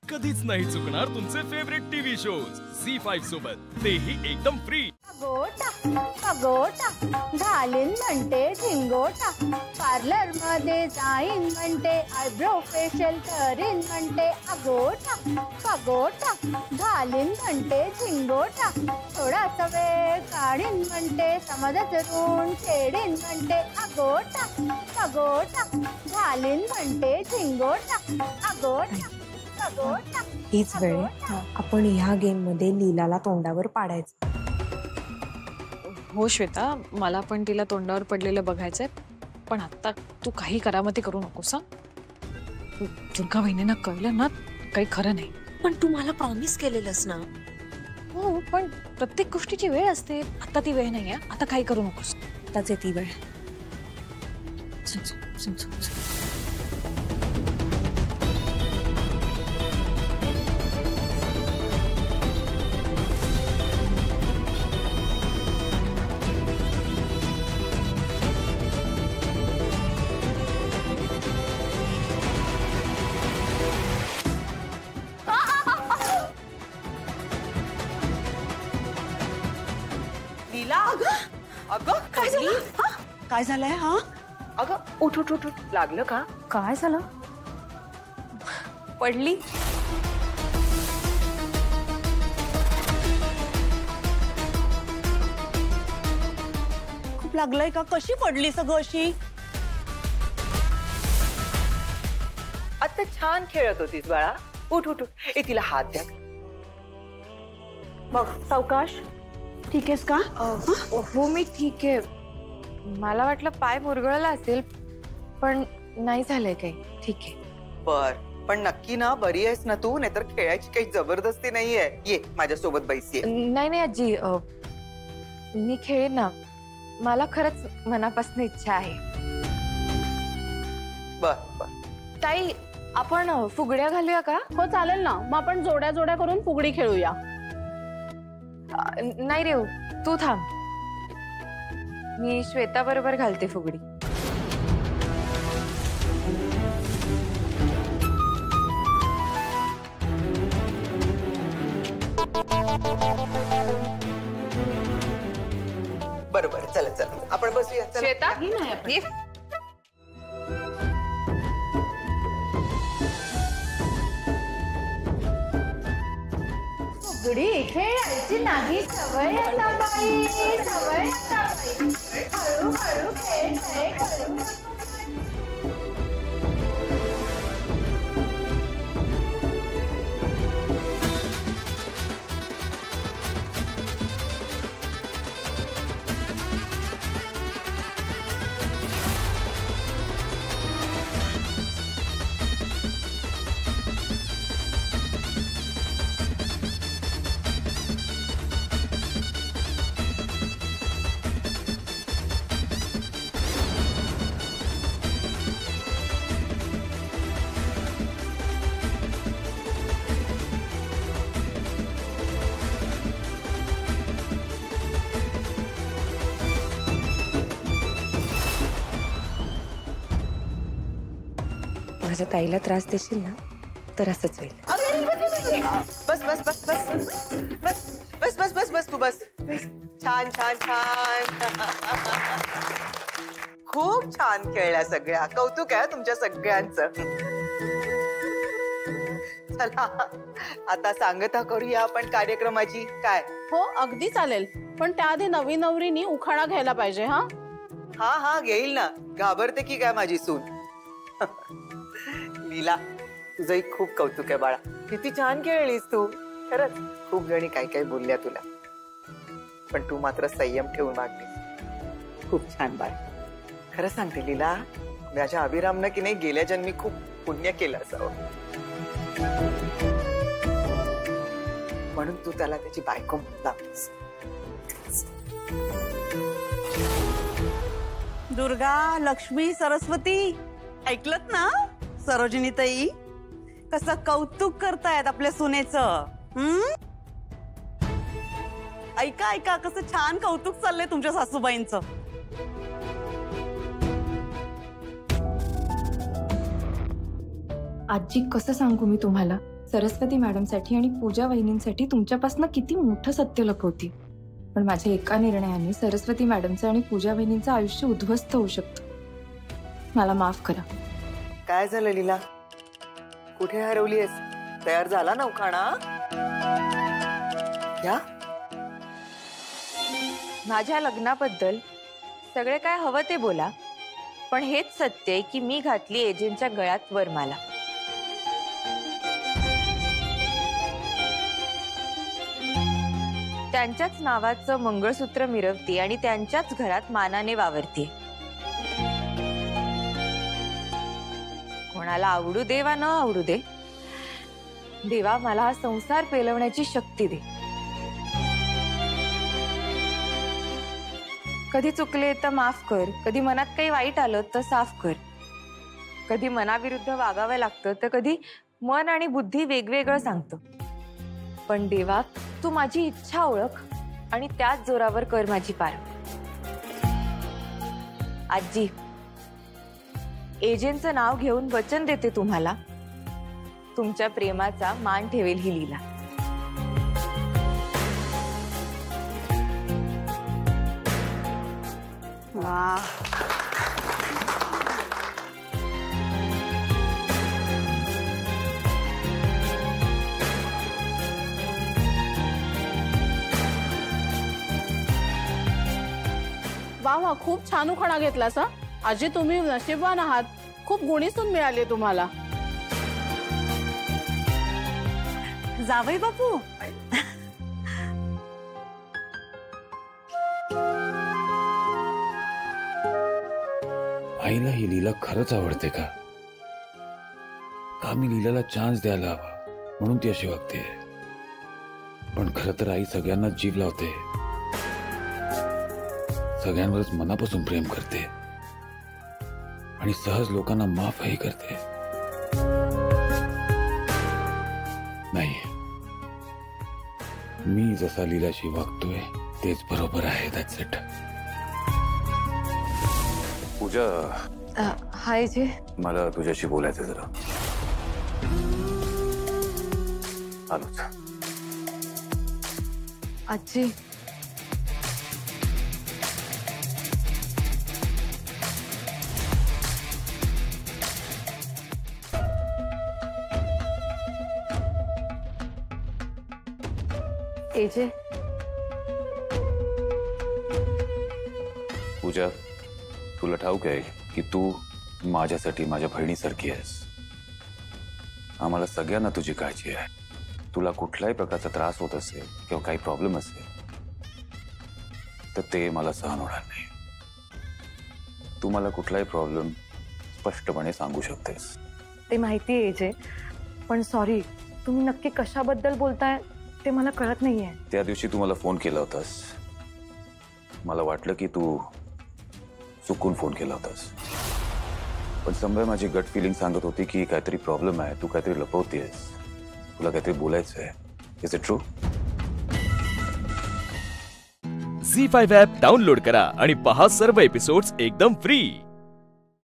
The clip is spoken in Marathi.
कधीच नाही चुकणार तुमचे फेवरेट टीव्ही शोज झी5 सोबत, तेही एकदम फ्री। अगोटा अगोटा घालीन म्हणते झिंगोटा, पार्लर मध्ये जाईन म्हणते, आयब्रो फेशियल करीन म्हणते, अगोटा अगोटा घालीन म्हणते झिंगोटा, थोडासा वेळ काढीन म्हणते, समाजाचं ऋण फेडीन म्हणते, अगोटा अगोटा घालीन म्हणते झिंगोटा, अगोटा अगोटा। हीच वेळ आपण ह्या गेम मध्ये लीलाला तोंडावर पाडायचं। हो श्वेता, मला पण तिला तोंडावर पडलेलं बघायचंय, पण आता तू काही करामती करू नकोस। दुर्गा बहिणींना कळलं ना काही खरं नाही। पण तू मला प्रॉमिस केलेलंस ना। हो, पण प्रत्येक गोष्टीची वेळ असते, आता ती वेळ नाहीये, आता काही करू नकोस। आताच ती वेळ। अगं काय झालंय? हा अगं उठ उठ उठ, लागलं का? काय झालं? पडली? खूप लागलंय का? कशी पडली सगळं अशी? आता छान खेळत होतीस बाळा, उठ उठ उठ। ए तिला हात द्या। मग सावकाश, ठीक आहेस का? हो मी ठीक आहे, मला वाटलं पाय मुरगळला असेल, पण नाही झालंय काही, ठीक आहे। बर, पण नक्की ना बरी आहेस ना तू? नाहीतर खेळायची काही जबरदस्ती नाहीये। ये माझ्यासोबत बैस, ये। नाही नाही आजी, मी खेळेन ना, मला खरंच मनापासून इच्छा आहे। बर बर। ताई, आपण फुगड्या घालूया का? हो चालेल ना, मग आपण जोड्या जोड्या करून फुगडी खेळूया। नाही रेऊ, तू थांब, मी श्वेता बरोबर घालते फुगडी। बरोबर, चला चला आपण बसूया। श्वेता, फुगडी खेळायची नाही सवय आता बाई, सवय आता बाई, हळू हळू खेळ करू। माझ्या ताईला त्रास देशील ना तर असंच होईल। बस बस बस बस बस बस बस बस बस तू बस। छान छान छान, खूप छान खेळल्या सगळ्या, कौतुक आहे तुमच्या सगळ्यांचं। चला आता सांगता करूया आपण कार्यक्रमाची, काय? हो अगदी चालेल, पण त्याआधी नवी नवरीनी उखाणा घ्यायला पाहिजे। हा हा हा घेईल ना, घाबरते की काय माझी सून? लीला, तुझंही खूप कौतुक आहे बाळा, किती छान खेळलीस तू। खरंच खूप जणी काही काही बोलल्या तुला, पण तू मात्र संयम ठेवून वागलीस। खूप छान बाळ, खरं सांगते लीला, माझ्या अभिरामनं की नाही गेल्या जन्मी खूप पुण्य केलं असावं, म्हणून तू त्याला त्याची बायको म्हणलास। दुर्गा, लक्ष्मी, सरस्वती, ऐकलत ना सरोजिनी ताई? कसं कौतुक करतायत आपल्या सुनेचं। ऐका ऐका, कसं छान कौतुक चाललंय तुमच्या सासूबाईंचं। आजी, कसं सांगू मी तुम्हाला, सरस्वती मॅडमसाठी आणि पूजा वहिनींसाठी तुमच्यापासून किती मोठं सत्य लपवती, पण माझ्या एका निर्णयाने सरस्वती मॅडमचं आणि पूजा वहिनींचं आयुष्य उद्ध्वस्त होऊ शकतं. मला माफ करा. काय झालं लीला? कुठे हरवलीयस? तयार झाला ना उखाणा? या माझ्या लग्नाबद्दल सगळे काय हवं ते बोला, पण हेच सत्य आहे की मी घातली एजंटच्या गळ्यात वरमाला. त्यांच्याच नावाचं मंगळसूत्र मिरवते आणि त्यांच्याच घरात मानाने वावरते. कोणाला आवडू दे वा न आवडू दे, देवा मला हा संसार पेलवण्याची शक्ती दे. कधी चुकले तर माफ कर, कधी मनात काही वाईट आलं तर साफ कर, कधी मनाविरुद्ध वागावं लागतं तर कधी मन आणि बुद्धी वेगवेगळं सांगतं. पण देवा तू माझी इच्छा ओळख आणि त्याच जोरावर कर माझी पार. आजी, एजंटचं नाव घेऊन वचन देते तुम्हाला, तुमच्या प्रेमाचा मान ठेवेल ही लीला. वा, वा वा, खूप छान उखाणा घेतलास हा. आजी तुम्ही नशीबवान आहात, खूप गुणी सून मिळाली तुम्हाला. जावई बापू, आईला ही लीला खरंच आवडते का? मी लीलाला चान्स द्यायला हवा म्हणून ती अशी वागते. पण खरं तर आई सगळ्यांना जीव लावते, सगळ्यांवरच मनापासून प्रेम करते आणि सहज लोकांना माफही करते. नाही, मी जसा लीलाशी वागतोय तेच बरोबर आहे. That's it. पूजा, हाय जे, मला तुझ्याशी बोलायचं जरा. आलोच. आजी, एजे, पूजा, तुला ठाऊक आहे की तू माझ्यासाठी माझ्या बहिणीसारखी आहेस. आम्हाला सगळ्यांना तुझी काळजी आहे. तुला कुठल्याही प्रकारचा त्रास होत असेल किंवा काही प्रॉब्लेम असेल तर ते मला सहन होणार नाही. तू मला कुठलाही प्रॉब्लेम स्पष्टपणे सांगू शकतेस. ते माहिती आहे जे, पण सॉरी, तुम्ही नक्की कशाबद्दल बोलताय ते मला कळत नाहीये. त्या दिवशी तू मला फोन केला होतास, मला वाटलं की तू चुकून फोन केला होतास. पण समजा माझी गट फिलिंग सांगत होती की काहीतरी प्रॉब्लेम आहे, तू काहीतरी लपवतेस, तुला काहीतरी बोलायचं आहे. Is it true? Zee five app download करा आणि पहा सर्व एपिसोड्स एकदम फ्री.